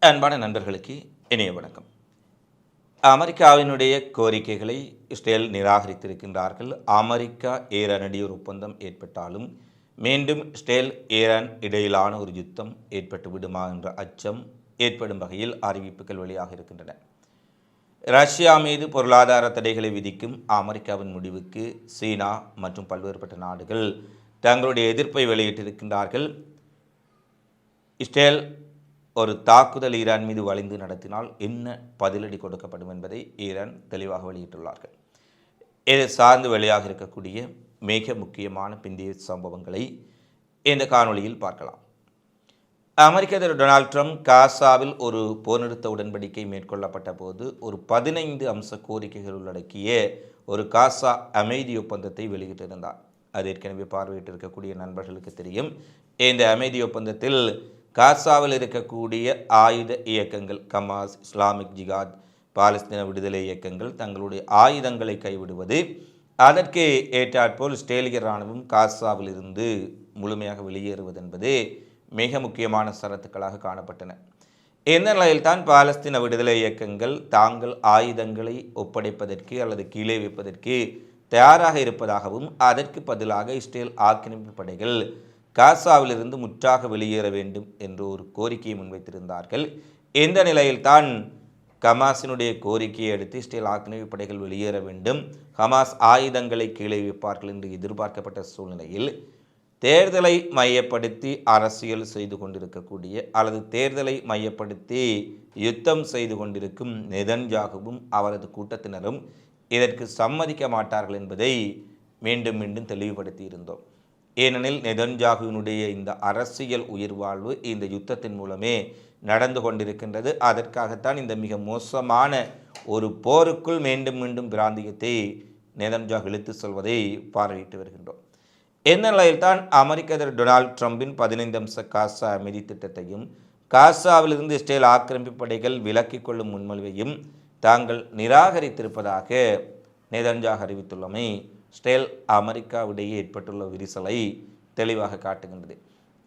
அன்பான நண்பர்களுக்கு இனிய வணக்கம். அமெரிக்காவினுடைய கோரிக்கைகளை இஸ்ரேல் நிராகரித்திருக்கின்றார்கள். அமெரிக்கா ஈரான் இடையே ஒப்பந்தம் ஏற்பட்டாலும் மீண்டும் இஸ்ரேல் ஈரான் இடையிலான ஒரு யுத்தம் ஏற்பட்டு விடுமா என்ற அச்சம் ஏற்படும் வகையில் அறிவிப்புகள் வெளியாக இருக்கின்றன. ரஷ்யா மீது பொருளாதார தடைகளை விதிக்கும் அமெரிக்காவின் முடிவுக்கு சீனா மற்றும் பல்வேறுபட்ட நாடுகள் தங்களுடைய எதிர்ப்பை வெளியிட்டிருக்கின்றார்கள். இஸ்ரேல் ஒரு தாக்குதல் ஈரான் மீது வளைந்து நடத்தினால் என்ன பதிலடி கொடுக்கப்படும் என்பதை ஈரான் தெளிவாக வெளியிட்டுள்ளார்கள். இது சார்ந்து வெளியாக இருக்கக்கூடிய மிக முக்கியமான பிந்திய சம்பவங்களை இந்த காணொளியில் பார்க்கலாம். அமெரிக்க அதிபர் டொனால்ட் ட்ரம்ப் காசாவில் ஒரு போர் நிறுத்த உடன்படிக்கை மேற்கொள்ளப்பட்ட போது ஒரு 15 அம்ச கோரிக்கைகள் உள்ளடக்கிய ஒரு காசா அமைதி ஒப்பந்தத்தை வெளியிட்டிருந்தார். அது ஏற்கனவே பார்வையிட்டிருக்கக்கூடிய நண்பர்களுக்கு தெரியும். இந்த அமைதி ஒப்பந்தத்தில் காசாவில் இருக்கக்கூடிய ஆயுத இயக்கங்கள் ஹமாஸ், இஸ்லாமிக் ஜிகாத், பாலஸ்தீன விடுதலை இயக்கங்கள் தங்களுடைய ஆயுதங்களை கைவிடுவது, அதற்கு ஏற்றாற்போல் இஸ்ரேலிய இராணுவம் காசாவில் இருந்து முழுமையாக வெளியேறுவது என்பது மிக முக்கியமான சரத்துக்களாக காணப்பட்டன. இந்த நிலையில்தான் பாலஸ்தீன விடுதலை இயக்கங்கள் தாங்கள் ஆயுதங்களை ஒப்படைப்பதற்கு அல்லது கீழே வைப்பதற்கு தயாராக இருப்பதாகவும் அதற்கு பதிலாக இஸ்ரேல் ஆக்கிரமிப்பு படைகள் காசாவிலிருந்து முற்றாக வெளியேற வேண்டும் என்று ஒரு கோரிக்கையை முன்வைத்திருந்தார்கள். இந்த நிலையில்தான் ஹமாஸினுடைய கோரிக்கையை அடுத்து இஸ்ரேல் ஆக்கிரமிப்பு படைகள் வெளியேற வேண்டும், ஹமாஸ் ஆயுதங்களை கீழே வைப்பார்கள் என்று எதிர்பார்க்கப்பட்ட சூழ்நிலையில் தேர்தலை மையப்படுத்தி அரசியல் செய்து கொண்டிருக்கக்கூடிய அல்லது தேர்தலை மையப்படுத்தி யுத்தம் செய்து கொண்டிருக்கும் நெதன்யாகுவும் அவரது கூட்டத்தினரும் இதற்கு சம்மதிக்க மாட்டார்கள் என்பதை மீண்டும் மீண்டும் தெளிவுபடுத்தி இருந்தோம். ஏனெனில் நெதன்யாகுவினுடைய இந்த அரசியல் உயிர்வாழ்வு இந்த யுத்தத்தின் மூலமே நடந்து கொண்டிருக்கின்றது. அதற்காகத்தான் இந்த மிக மோசமான ஒரு போருக்குள் மீண்டும் மீண்டும் பிராந்தியத்தை நெதன்யாகு இழுத்து செல்வதை பார்வையிட்டு வருகின்றோம். இந்த நிலையில்தான் அமெரிக்க அதிபர் டொனால்ட் ட்ரம்பின் 15 அம்ச காசா அமைதி திட்டத்தையும் காசாவிலிருந்து இஸ்ரேல் ஆக்கிரமிப்பு படைகள் விலக்கிக் கொள்ளும் முன்மொழிவையும் தாங்கள் நிராகரித்திருப்பதாக நெதன்யாகு அறிவித்துள்ளமை இஸ்ரேல் அமெரிக்காவிடையே ஏற்பட்டுள்ள விரிசலை தெளிவாக காட்டுகின்றது.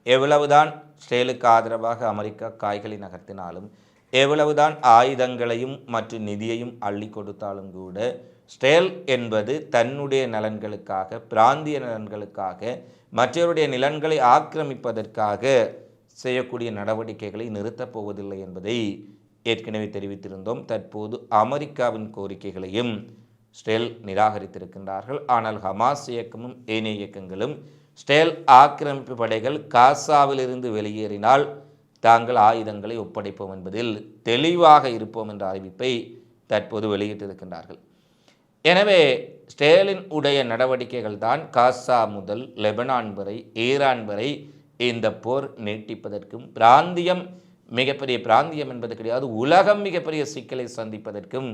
எவ்வளவுதான் இஸ்ரேலுக்கு ஆதரவாக அமெரிக்கா காய்களை நகர்த்தினாலும், எவ்வளவுதான் ஆயுதங்களையும் மற்றும் நிதியையும் அள்ளி கொடுத்தாலும் கூட இஸ்ரேல் என்பது தன்னுடைய நலன்களுக்காக, பிராந்திய நலன்களுக்காக, மற்றவருடைய நிலன்களை ஆக்கிரமிப்பதற்காக செய்யக்கூடிய நடவடிக்கைகளை நிறுத்தப் போவதில்லை என்பதை ஏற்கனவே தெரிவித்திருந்தோம். தற்போது அமெரிக்காவின் கோரிக்கைகளையும் இஸ்ரேல் நிராகரித்திருக்கின்றார்கள். ஆனால் ஹமாஸ் இயக்கமும் ஏனைய இயக்கங்களும் இஸ்ரேல் ஆக்கிரமிப்பு படைகள் காசாவிலிருந்து வெளியேறினால் தாங்கள் ஆயுதங்களை ஒப்படைப்போம் என்பதில் தெளிவாக இருப்போம் என்ற அறிவிப்பை தற்போது வெளியிட்டிருக்கின்றார்கள். எனவே இஸ்ரேலின் உடைய நடவடிக்கைகள் தான் காசா முதல் லெபனான் வரை, ஈரான் வரை இந்த போர் நீட்டிப்பதற்கும், பிராந்தியம் மிகப்பெரிய பிராந்தியம் என்பது கிடையாது, உலகம் மிகப்பெரிய சிக்கலை சந்திப்பதற்கும்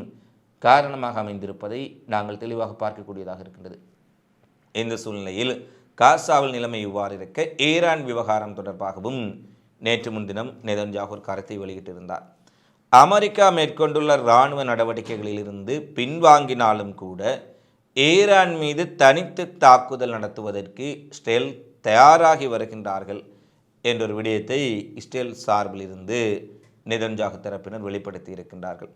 காரணமாக அமைந்திருப்பதை நாங்கள் தெளிவாக பார்க்கக்கூடியதாக இருக்கின்றது. இந்த சூழ்நிலையில் காசாவில் நிலைமை இவ்வாறு இருக்க, ஈரான் விவகாரம் தொடர்பாகவும் நேற்று முன்தினம் நெதன்யாகு ஒரு கருத்தை வெளியிட்டிருந்தார். அமெரிக்கா மேற்கொண்டுள்ள இராணுவ நடவடிக்கைகளிலிருந்து பின்வாங்கினாலும் கூட ஈரான் மீது தனித்து தாக்குதல் நடத்துவதற்கு இஸ்ரேல் தயாராகி வருகின்றார்கள் என்றொரு விடயத்தை இஸ்ரேல் சார்பில் இருந்து நெதன்யாகு தரப்பினர் வெளிப்படுத்தி இருக்கின்றார்கள்.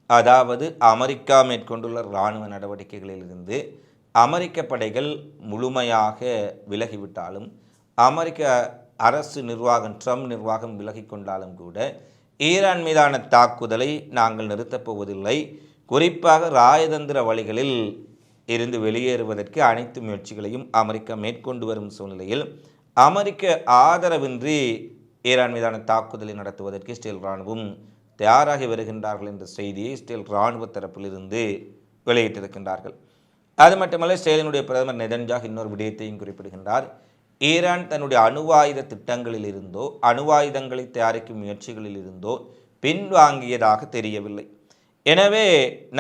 அதாவது அமெரிக்கா மேற்கொண்டுள்ள இராணுவ நடவடிக்கைகளிலிருந்து அமெரிக்க படைகள் முழுமையாக விலகிவிட்டாலும், அமெரிக்க அரசு நிர்வாகம், ட்ரம்ப் நிர்வாகம் விலகி கொண்டாலும் கூட ஈரான் மீதான தாக்குதலை நாங்கள் நிறுத்தப் போவதில்லை, குறிப்பாக ராஜதந்திர வழிகளில் இருந்து வெளியேறுவதற்கு அனைத்து முயற்சிகளையும் அமெரிக்கா மேற்கொண்டு வரும் சூழ்நிலையில் அமெரிக்க ஆதரவின்றி ஈரான் மீதான தாக்குதலை நடத்துவதற்கு இஸ்ரேல் இராணுவம் தயாராகி வருகின்றார்கள் என்ற செய்தியை இஸ்ரேல் இராணுவ தரப்பிலிருந்து வெளியிட்டிருக்கின்றார்கள். அது மட்டுமல்ல, இஸ்ரேலினுடைய பிரதமர் நெதன்யாகு இன்னொரு விடயத்தையும் குறிப்பிடுகின்றார். ஈரான் தன்னுடைய அணுவாயுத திட்டங்களில் இருந்தோ, அணுவாயுதங்களை தயாரிக்கும் முயற்சிகளில் இருந்தோ பின்வாங்கியதாக தெரியவில்லை. எனவே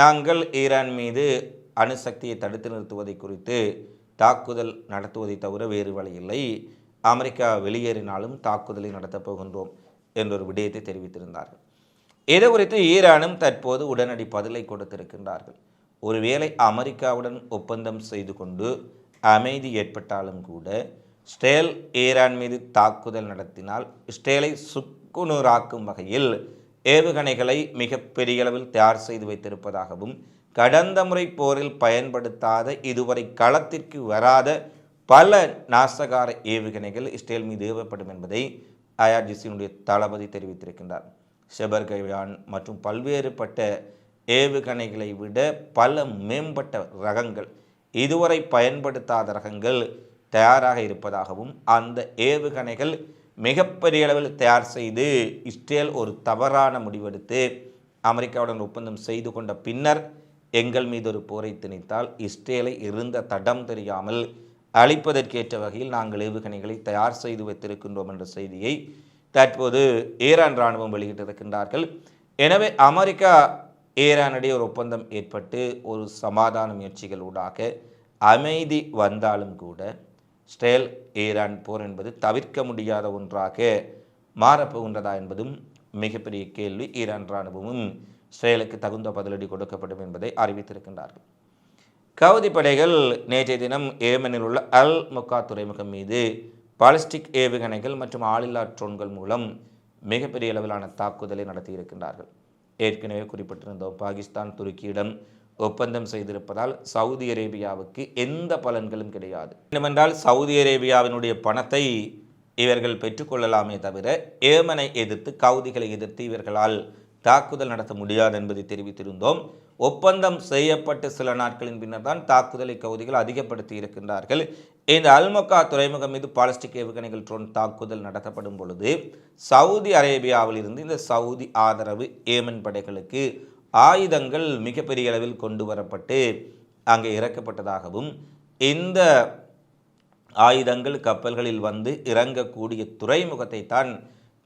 நாங்கள் ஈரான் மீது அணுசக்தியை தடுத்து நிறுத்துவதை குறித்து தாக்குதல் நடத்துவதை தவிர வேறு வழியில்லை, அமெரிக்கா வெளியேறினாலும் தாக்குதலை நடத்தப் போகின்றோம் என்றொரு விடயத்தை தெரிவித்திருந்தார்கள். இது குறித்து ஈரானும் தற்போது உடனடி பதிலை கொடுத்திருக்கின்றார்கள். ஒருவேளை அமெரிக்காவுடன் ஒப்பந்தம் செய்து கொண்டு அமைதி ஏற்பட்டாலும் கூட இஸ்ரேல் ஈரான் மீது தாக்குதல் நடத்தினால் இஸ்ரேலை சுக்குநூறாக்கும் வகையில் ஏவுகணைகளை மிக பெரிய அளவில் தயார் செய்து வைத்திருப்பதாகவும் கடந்த முறை போரில் பயன்படுத்தாத இதுவரை களத்திற்கு வராத பல நாசகார ஏவுகணைகள் இஸ்ரேல் மீது ஏவப்படும் என்பதை ஐஆர்ஜிசியினுடைய தளபதி தெரிவித்திருக்கின்றார். ஷெபர்கயான் மற்றும் பல்வேறுபட்ட ஏவுகணைகளை விட பல மேம்பட்ட ரகங்கள், இதுவரை பயன்படுத்தாத ரகங்கள் தயாராக இருப்பதாகவும் அந்த ஏவுகணைகள் மிகப்பெரிய அளவில் தயார் செய்து இஸ்ரேல் ஒரு தவறான முடிவெடுத்து அமெரிக்காவுடன் ஒப்பந்தம் செய்து கொண்ட பின்னர் எங்கள் மீது ஒரு போரை திணித்தால் இஸ்ரேலை இருந்த தடம் தெரியாமல் அழிப்பதற்கேற்ற வகையில் நாங்கள் ஏவுகணைகளை தயார் செய்து வைத்திருக்கின்றோம் என்ற செய்தியை தற்போது ஈரான் இராணுவம் வெளியிட்டிருக்கின்றார்கள். எனவே அமெரிக்கா ஈரானிடையே ஒரு ஒப்பந்தம் ஏற்பட்டு ஒரு சமாதான முயற்சிகளூடாக அமைதி வந்தாலும் கூட இஸ்ரேல் ஈரான் போர் என்பது தவிர்க்க முடியாத ஒன்றாக மாறப்போகின்றதா என்பதும் மிகப்பெரிய கேள்வி. ஈரான் இராணுவமும் இஸ்ரேலுக்கு தகுந்த பதிலடி கொடுக்கப்படும் என்பதை அறிவித்திருக்கின்றார்கள். கவுதி படைகள் நேற்றைய தினம் ஏமனில் உள்ள அல் முக்கா துறைமுகம் மீது பாலிஸ்டிக் ஏவுகணைகள் மற்றும் ஆளில்லா ட்ரோன்கள் மூலம் மிகப்பெரிய அளவிலான தாக்குதலை நடத்தியிருக்கின்றார்கள். ஏற்கனவே குறிப்பிட்டிருந்தோம், பாகிஸ்தான் துருக்கியிடம் ஒப்பந்தம் செய்திருப்பதால் சவுதி அரேபியாவுக்கு எந்த பலன்களும் கிடையாது. என்னவென்றால் சவுதி அரேபியாவினுடைய பணத்தை இவர்கள் பெற்றுக்கொள்ளலாமே தவிர ஏமனை எதிர்த்து கவுதிகளை எதிர்த்து இவர்களால் தாக்குதல் நடத்த முடியாது என்பதை தெரிவித்திருந்தோம். ஒப்பந்தம் செய்யப்பட்டு சில நாட்களின் பின்னர் தான் தாக்குதலை கவுதிகள் அதிகப்படுத்தி இருக்கின்றார்கள். இந்த அல்மக்கா துறைமுகம் மீது பாலிஸ்டிக் ஏவுகணைகள் ட்ரோன் தாக்குதல் நடத்தப்படும் பொழுது சவுதி அரேபியாவில் இருந்து இந்த சவுதி ஆதரவு ஏமன் படைகளுக்கு ஆயுதங்கள் மிகப்பெரிய அளவில் கொண்டு வரப்பட்டு அங்கே இறக்கப்பட்டதாகவும் இந்த ஆயுதங்கள் கப்பல்களில் வந்து இறங்கக்கூடிய துறைமுகத்தை தான்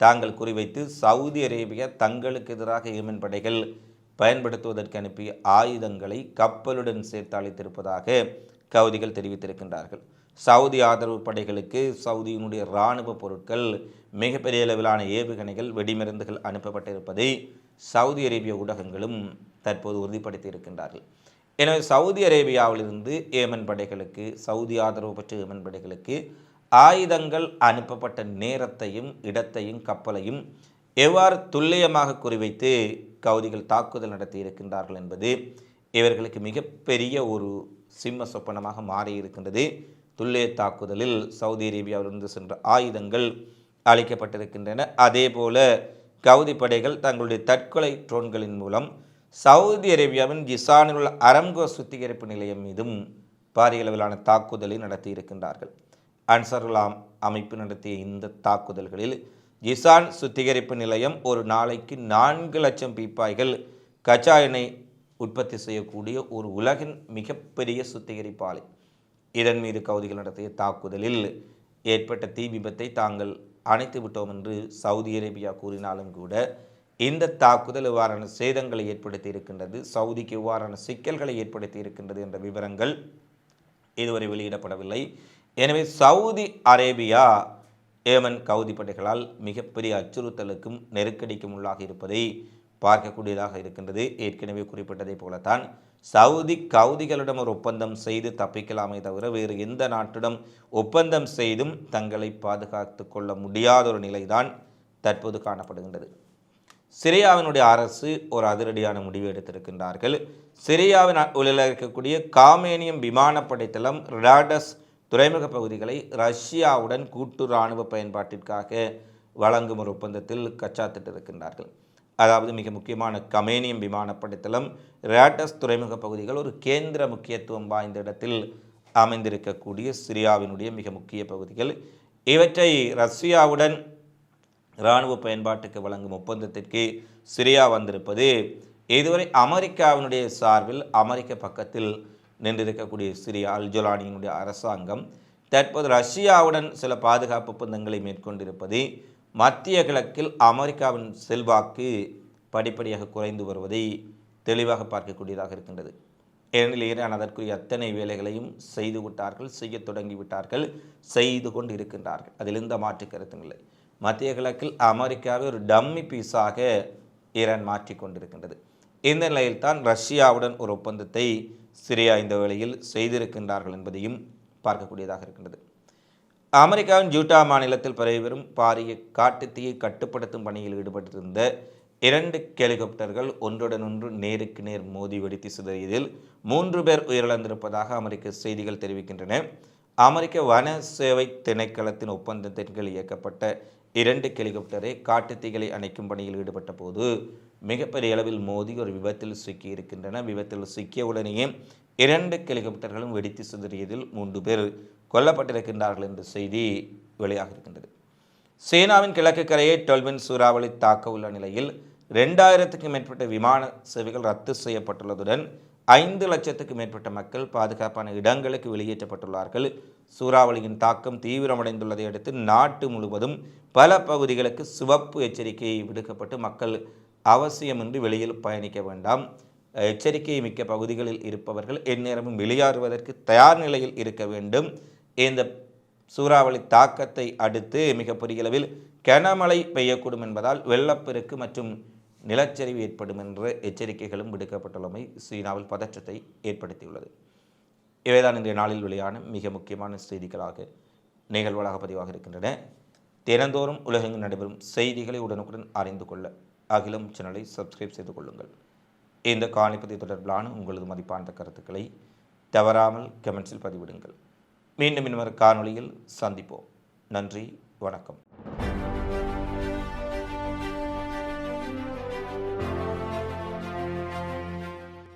தாங்கள் குறிவைத்து சவுதி அரேபியா தங்களுக்கு எதிராக ஏமன் படைகள் பயன்படுத்துவதற்கு அனுப்பிய ஆயுதங்களை கப்பலுடன் சேர்த்து அளித்திருப்பதாக கவுதிகள் தெரிவித்திருக்கின்றார்கள். சவுதி ஆதரவு படைகளுக்கு சவுதியினுடைய இராணுவ பொருட்கள், மிகப்பெரிய அளவிலான ஏவுகணைகள், வெடிமருந்துகள் அனுப்பப்பட்டிருப்பதை சவுதி அரேபிய ஊடகங்களும் தற்போது உறுதிப்படுத்தி இருக்கின்றார்கள். எனவே சவுதி அரேபியாவிலிருந்து ஏமன் படைகளுக்கு, சவுதி ஆதரவு பெற்ற ஏமன் படைகளுக்கு ஆயுதங்கள் அனுப்பப்பட்ட நேரத்தையும் இடத்தையும் கப்பலையும் எவ்வாறு துல்லியமாக குறிவைத்து கவுதிகள் தாக்குதல் நடத்தி இருக்கின்றார்கள் என்பது இவர்களுக்கு மிகப்பெரிய ஒரு சிம்ம சொப்பனமாக மாறியிருக்கின்றது. துல்லிய தாக்குதலில் சவுதி அரேபியாவிலிருந்து சென்ற ஆயுதங்கள் அளிக்கப்பட்டிருக்கின்றன. அதே போல கவுதி படைகள் தங்களுடைய தற்கொலை ட்ரோன்களின் மூலம் சவுதி அரேபியாவின் ஜிசானில் உள்ள அரம்கோ சுத்திகரிப்பு நிலையம் மீதும் பாரிய அளவிலான தாக்குதலை நடத்தி இருக்கின்றார்கள். அன்சாருல்லா அமைப்பு நடத்திய இந்த தாக்குதல்களில் ஜிசான் சுத்திகரிப்பு நிலையம் ஒரு நாளைக்கு 4 லட்சம் பீப்பாய்கள் கச்சா எண்ணெய் உற்பத்தி செய்யக்கூடிய ஒரு உலகின் மிகப்பெரிய சுத்திகரிப்பு ஆலை. இதன் மீது கவுதிகள் நடத்திய தாக்குதலில் ஏற்பட்ட தீ விபத்தை தாங்கள் அணைத்து விட்டோம் என்று சவுதி அரேபியா கூறினாலும் கூட இந்த தாக்குதல் எவ்வாறான சேதங்களை ஏற்படுத்தி இருக்கின்றது, சவுதிக்கு எவ்வாறான சிக்கல்களை ஏற்படுத்தி இருக்கின்றது என்ற விவரங்கள் இதுவரை வெளியிடப்படவில்லை. எனவே சவுதி அரேபியா ஏமன் கவுதி படைகளால் மிகப்பெரிய அச்சுறுத்தலுக்கும் நெருக்கடிக்கும் உள்ளாக இருப்பதை பார்க்கக்கூடியதாக இருக்கின்றது. ஏற்கனவே குறிப்பிட்டதை போலத்தான் சவுதி கவுதிகளிடம் ஒரு ஒப்பந்தம் செய்து தப்பிக்கலாமே தவிர வேறு எந்த நாட்டிடம் ஒப்பந்தம் செய்தும் தங்களை பாதுகாத்து கொள்ள முடியாத ஒரு நிலைதான் தற்போது காணப்படுகின்றது. சிரியாவினுடைய அரசு ஒரு அதிரடியான முடிவு எடுத்திருக்கின்றார்கள். சிரியாவின் உள்ள இருக்கக்கூடிய காமேனியம் விமானப்படை தளம் ராடஸ் துறைமுக பகுதிகளை ரஷ்யாவுடன் கூட்டு இராணுவ பயன்பாட்டிற்காக வழங்கும் ஒரு ஒப்பந்தத்தில் கச்சாத்திட்டிருக்கின்றார்கள். அதாவது மிக முக்கியமான கமேனியம் விமானப்படை தளம், ராடஸ் துறைமுக பகுதிகள் ஒரு கேந்திர முக்கியத்துவம் வாய்ந்த இடத்தில் அமைந்திருக்கக்கூடிய சிரியாவினுடைய மிக முக்கிய பகுதிகள். இவற்றை ரஷ்யாவுடன் இராணுவ பயன்பாட்டுக்கு வழங்கும் ஒப்பந்தத்திற்கு சிரியா வந்திருப்பது இதுவரை அமெரிக்காவினுடைய சார்பில் அமெரிக்க பக்கத்தில் நின்றிருக்கக்கூடிய சிரியா அல்ஜோலானியினுடைய அரசாங்கம் தற்போது ரஷ்யாவுடன் சில பாதுகாப்பு ஒப்பந்தங்களை மேற்கொண்டிருப்பது மத்திய கிழக்கில் அமெரிக்காவின் செல்வாக்கு படிப்படியாக குறைந்து வருவதை தெளிவாக பார்க்கக்கூடியதாக இருக்கின்றது. ஏனெனில் ஈரான் அதற்குரிய அத்தனை வேலைகளையும் செய்து விட்டார்கள், செய்ய தொடங்கிவிட்டார்கள், செய்து கொண்டு இருக்கின்றார்கள். அதில் எந்த மாற்று கருத்தும் இல்லை. மத்திய கிழக்கில் அமெரிக்காவை ஒரு டம்மி பீஸாக ஈரான் மாற்றிக்கொண்டிருக்கின்றது. இந்த நிலையில்தான் ரஷ்யாவுடன் ஒரு ஒப்பந்தத்தை சிரியா இந்த வேளையில் செய்திருக்கின்றார்கள் என்பதையும் பார்க்கக்கூடியதாக இருக்கின்றது. அமெரிக்காவின் யூட்டா மாநிலத்தில் பரவி வரும் பாரிய காட்டுத்தீயை கட்டுப்படுத்தும் பணியில் ஈடுபட்டிருந்த 2 ஹெலிகாப்டர்கள் ஒன்றுடன் ஒன்று நேருக்கு நேர் மோதி வெடித்து சிதறியதில் 3 பேர் உயிரிழந்திருப்பதாக அமெரிக்க செய்திகள் தெரிவிக்கின்றன. அமெரிக்க வன சேவை திணைக்களத்தின் ஒப்பந்தத்தின் கீழ் இயக்கப்பட்ட 2 ஹெலிகாப்டரை காட்டுத்தீகளை அணைக்கும் பணியில் ஈடுபட்ட போது மிகப்பெரிய அளவில் மோதி ஒரு விபத்தில் சிக்கியிருக்கின்றன. விபத்தில் சிக்கிய உடனேயே 2 ஹெலிகாப்டர்களும் வெடித்து சிதறியதில் 3 பேர் கொல்லப்பட்டிருக்கின்றார்கள் என்ற செய்தி வெளியாக இருக்கின்றது. சீனாவின் கிழக்கு கரையை டொல்பின் சூறாவளி தாக்க உள்ள நிலையில் 2000க்கும் மேற்பட்ட விமான சேவைகள் ரத்து செய்யப்பட்டுள்ளதுடன் 5 லட்சத்துக்கும் மேற்பட்ட மக்கள் பாதுகாப்பான இடங்களுக்கு வெளியேற்றப்பட்டுள்ளார்கள். சூறாவளியின் தாக்கம் தீவிரமடைந்துள்ளதை அடுத்து நாட்டு முழுவதும் பல பகுதிகளுக்கு சிவப்பு எச்சரிக்கை விடுக்கப்பட்டு மக்கள் அவசியமின்றி வெளியில் பயணிக்க வேண்டாம், எச்சரிக்கை மிக்க பகுதிகளில் இருப்பவர்கள் எந்நேரமும் வெளியேறுவதற்கு தயார் நிலையில் இருக்க வேண்டும். இந்த சூறாவளி தாக்கத்தை அடுத்து மிகப்பெரிய அளவில் கனமழை பெய்யக்கூடும் என்பதால் வெள்ளப்பெருக்கு மற்றும் நிலச்சரிவு ஏற்படும் என்ற எச்சரிக்கைகளும் விடுக்கப்பட்டுள்ளமை சீனாவில் பதற்றத்தை ஏற்படுத்தியுள்ளது. இவைதான் இன்றைய நாளில் வெளியான மிக முக்கியமான செய்திகளாக நிகழ்வுகளாக பதிவாக இருக்கின்றன. தினந்தோறும் உலகெங்கும் நடைபெறும் செய்திகளை உடனுக்குடன் அறிந்து கொள்ள அகிலம் சேனலை சப்ஸ்கிரைப் செய்து கொள்ளுங்கள். இந்த காணிப்பதி தொடர்பிலான உங்களது மதிப்பான கருத்துக்களை தவறாமல் கமெண்ட்ஸில் பதிவிடுங்கள். மீண்டும் இன்னொரு காணொளியில் சந்திப்போம். நன்றி, வணக்கம்.